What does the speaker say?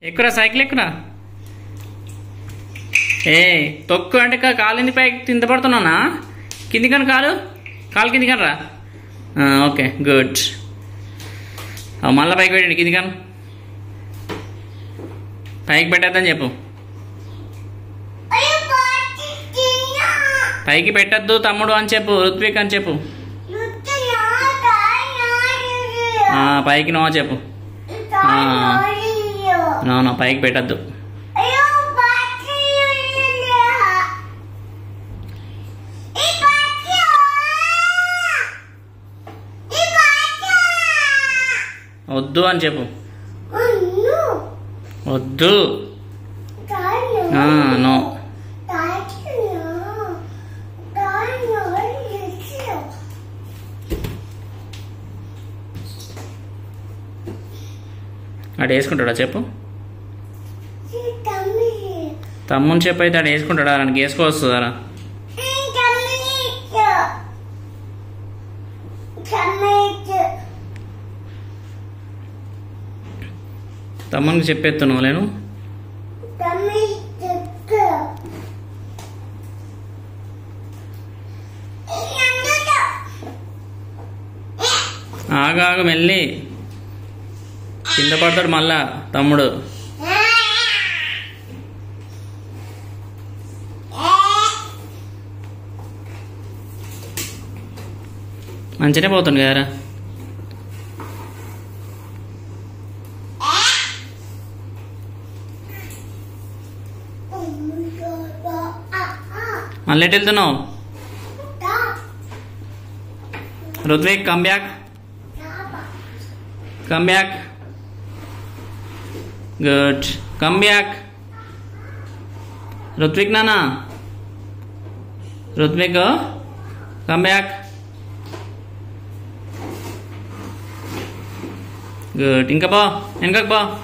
ఎక్కురా cycle ఎక్కురా. ఏ తొక్కు అంటే కాలు పైకి కింద పడుతున్నానా? కింది కానీ కాలు కింది కానీ రా. Okay good. మళ్ళీ పైకి పెట్టండి. కింది కానీ పైకి పెట్టద్దని చెప్పు. పైకి పెట్టద్దు తమ్ముడు అని చెప్పు. ఋత్విక్ అని చెప్పు. పైకి నో చెప్పు. నో పైకి పెట్టద్దు. వద్దు అని చెప్పు. వద్దు. నో. అటు వేసుకుంటాడా చెప్పు. తమ్ముని చెప్పు. అయితే అటు వేసుకుంటాడా? నాకు వేసుకోవస్తుందా? తమ్మునికి చెప్పేస్తున్నావు నేను. ఆగాగు మెల్లి. కింద పడతాడు మళ్ళా తమ్ముడు. మంచిగానే పోతుంది కదరా. మళ్ళీ ఎటు వెళ్తున్నావు? Ritwik come back. Come back. Good. Come back. Ritwik నానా. Ritwik come back. గుడ్. ఇంకా బా వెనకకు బా.